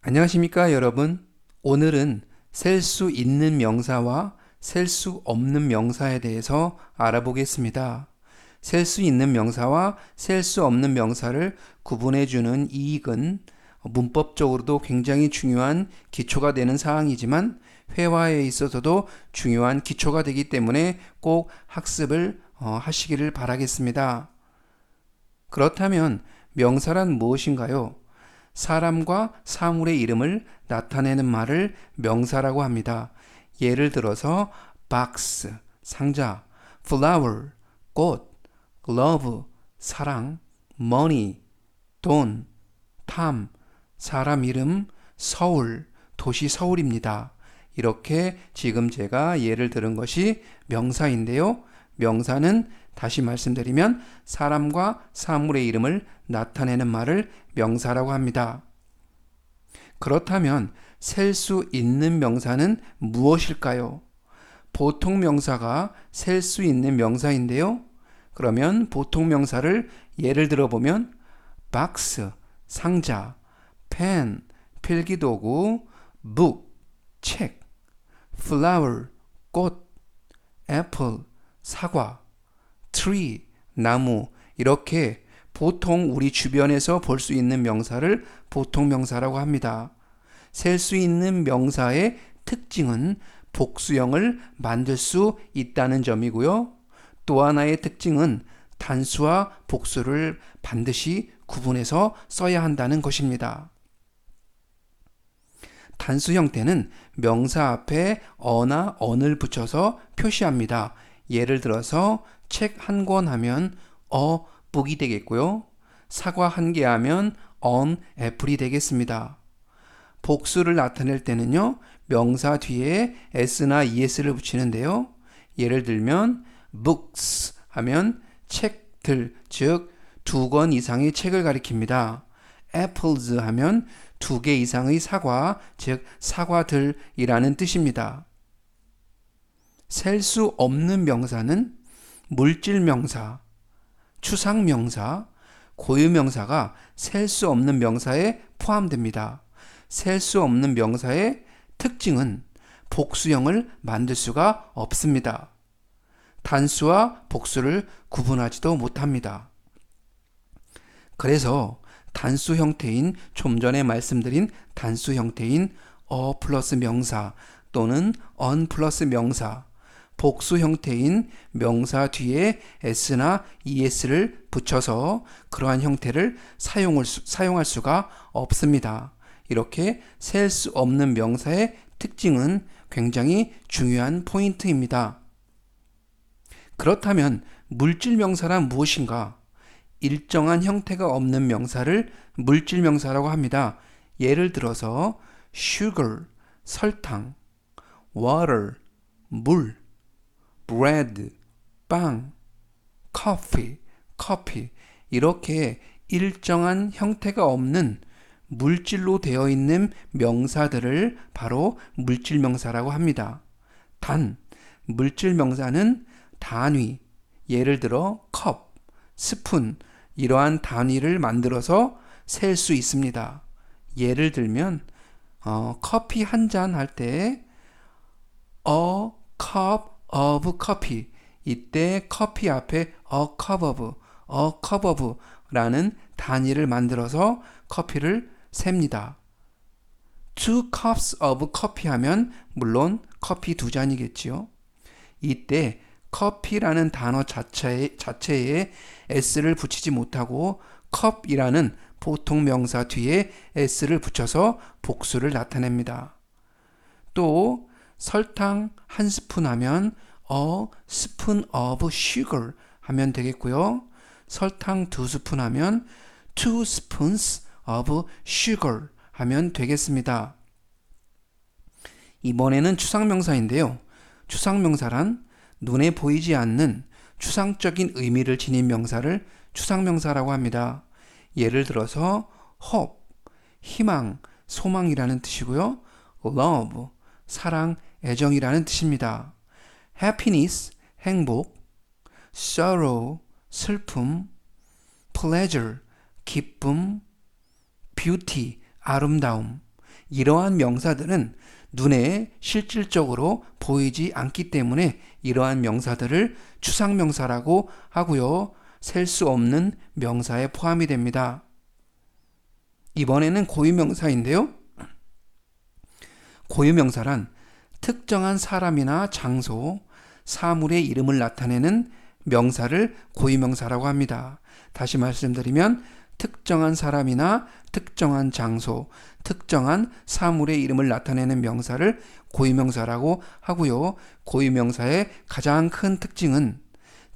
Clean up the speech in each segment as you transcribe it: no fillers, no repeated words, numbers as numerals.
안녕하십니까, 여러분. 오늘은 셀 수 있는 명사와 셀 수 없는 명사에 대해서 알아보겠습니다. 셀 수 있는 명사와 셀 수 없는 명사를 구분해주는 이익은 문법적으로도 굉장히 중요한 기초가 되는 사항이지만 회화에 있어서도 중요한 기초가 되기 때문에 꼭 학습을 하시기를 바라겠습니다. 그렇다면 명사란 무엇인가요? 사람과 사물의 이름을 나타내는 말을 명사라고 합니다. 예를 들어서 box, 상자, flower, 꽃, love, 사랑, money, 돈, time, 사람 이름, 서울, 도시 서울입니다. 이렇게 지금 제가 예를 들은 것이 명사인데요. 명사는 다시 말씀드리면 사람과 사물의 이름을 나타내는 말을 명사라고 합니다. 그렇다면 셀 수 있는 명사는 무엇일까요? 보통 명사가 셀 수 있는 명사인데요. 그러면 보통 명사를 예를 들어보면 박스, 상자, 펜, 필기도구, book, 책, flower, 꽃, apple, 사과, tree, 나무 이렇게 보통 우리 주변에서 볼 수 있는 명사를 보통 명사라고 합니다. 셀 수 있는 명사의 특징은 복수형을 만들 수 있다는 점이고요. 또 하나의 특징은 단수와 복수를 반드시 구분해서 써야 한다는 것입니다. 단수 형태는 명사 앞에 어나 언을 붙여서 표시합니다. 예를 들어서 책 한 권 하면 book이 되겠고요. 사과 한 개 하면 an apple이 되겠습니다. 복수를 나타낼 때는요, 명사 뒤에 s나 es를 붙이는데요. 예를 들면 books 하면 책들, 즉 두 권 이상의 책을 가리킵니다. apples 하면 두 개 이상의 사과, 즉 사과들이라는 뜻입니다. 셀 수 없는 명사는 물질 명사, 추상 명사, 고유 명사가 셀 수 없는 명사에 포함됩니다. 셀 수 없는 명사의 특징은 복수형을 만들 수가 없습니다. 단수와 복수를 구분하지도 못합니다. 그래서 단수 형태인 좀 전에 말씀드린 단수 형태인 플러스 명사 또는 on 플러스 명사, 복수 형태인 명사 뒤에 s나 es를 붙여서 그러한 형태를 사용할 수가 없습니다. 이렇게 셀 수 없는 명사의 특징은 굉장히 중요한 포인트입니다. 그렇다면 물질 명사란 무엇인가? 일정한 형태가 없는 명사를 물질 명사라고 합니다. 예를 들어서 sugar, 설탕, water, 물, bread, 빵, coffee, 커피 이렇게 일정한 형태가 없는 물질로 되어 있는 명사들을 바로 물질 명사라고 합니다. 단, 물질 명사는 단위, 예를 들어 컵, 스푼 이러한 단위를 만들어서 셀 수 있습니다. 예를 들면 커피 한 잔 할 때 a cup of coffee 이때 커피 앞에 a cup of 라는 단위를 만들어서 커피를 셉니다. two cups of coffee 하면 물론 커피 두 잔이겠지요. 이때 커피라는 단어 자체에 s를 붙이지 못하고 컵이라는 보통 명사 뒤에 s를 붙여서 복수를 나타냅니다. 또 설탕 한 스푼 하면 a spoon of sugar 하면 되겠고요. 설탕 두 스푼 하면 two spoons of sugar 하면 되겠습니다. 이번에는 추상명사인데요. 추상명사란 눈에 보이지 않는 추상적인 의미를 지닌 명사를 추상명사라고 합니다. 예를 들어서 hope, 희망, 소망이라는 뜻이고요. love, 사랑, 애정이라는 뜻입니다. happiness, 행복, sorrow, 슬픔, pleasure, 기쁨, beauty, 아름다움 이러한 명사들은 눈에 실질적으로 보이지 않기 때문에 이러한 명사들을 추상명사라고 하고요. 셀 수 없는 명사에 포함이 됩니다. 이번에는 고유명사인데요. 고유명사란 특정한 사람이나 장소, 사물의 이름을 나타내는 명사를 고유명사라고 합니다. 다시 말씀드리면 특정한 사람이나 특정한 장소, 특정한 사물의 이름을 나타내는 명사를 고유명사라고 하고요. 고유명사의 가장 큰 특징은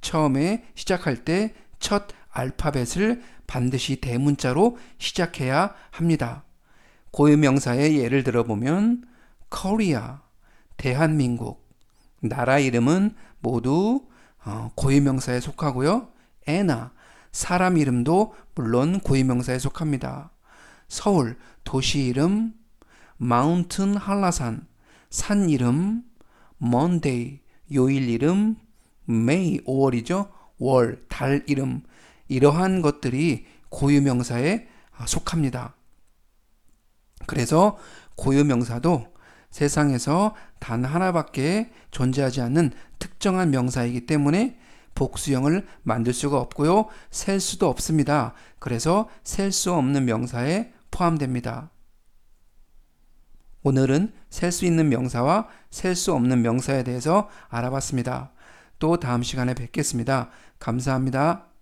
처음에 시작할 때 첫 알파벳을 반드시 대문자로 시작해야 합니다. 고유명사의 예를 들어보면 Korea, 대한민국, 나라 이름은 모두 고유명사에 속하고요. Anna, 사람 이름도 물론 고유명사에 속합니다. 서울, 도시 이름, Mountain 한라산, 산 이름, Monday, 요일 이름, May, 5월이죠. 월, 달 이름, 이러한 것들이 고유명사에 속합니다. 그래서 고유명사도 세상에서 단 하나밖에 존재하지 않는 특정한 명사이기 때문에 복수형을 만들 수가 없고요. 셀 수도 없습니다. 그래서 셀 수 없는 명사에 포함됩니다. 오늘은 셀 수 있는 명사와 셀 수 없는 명사에 대해서 알아봤습니다. 또 다음 시간에 뵙겠습니다. 감사합니다.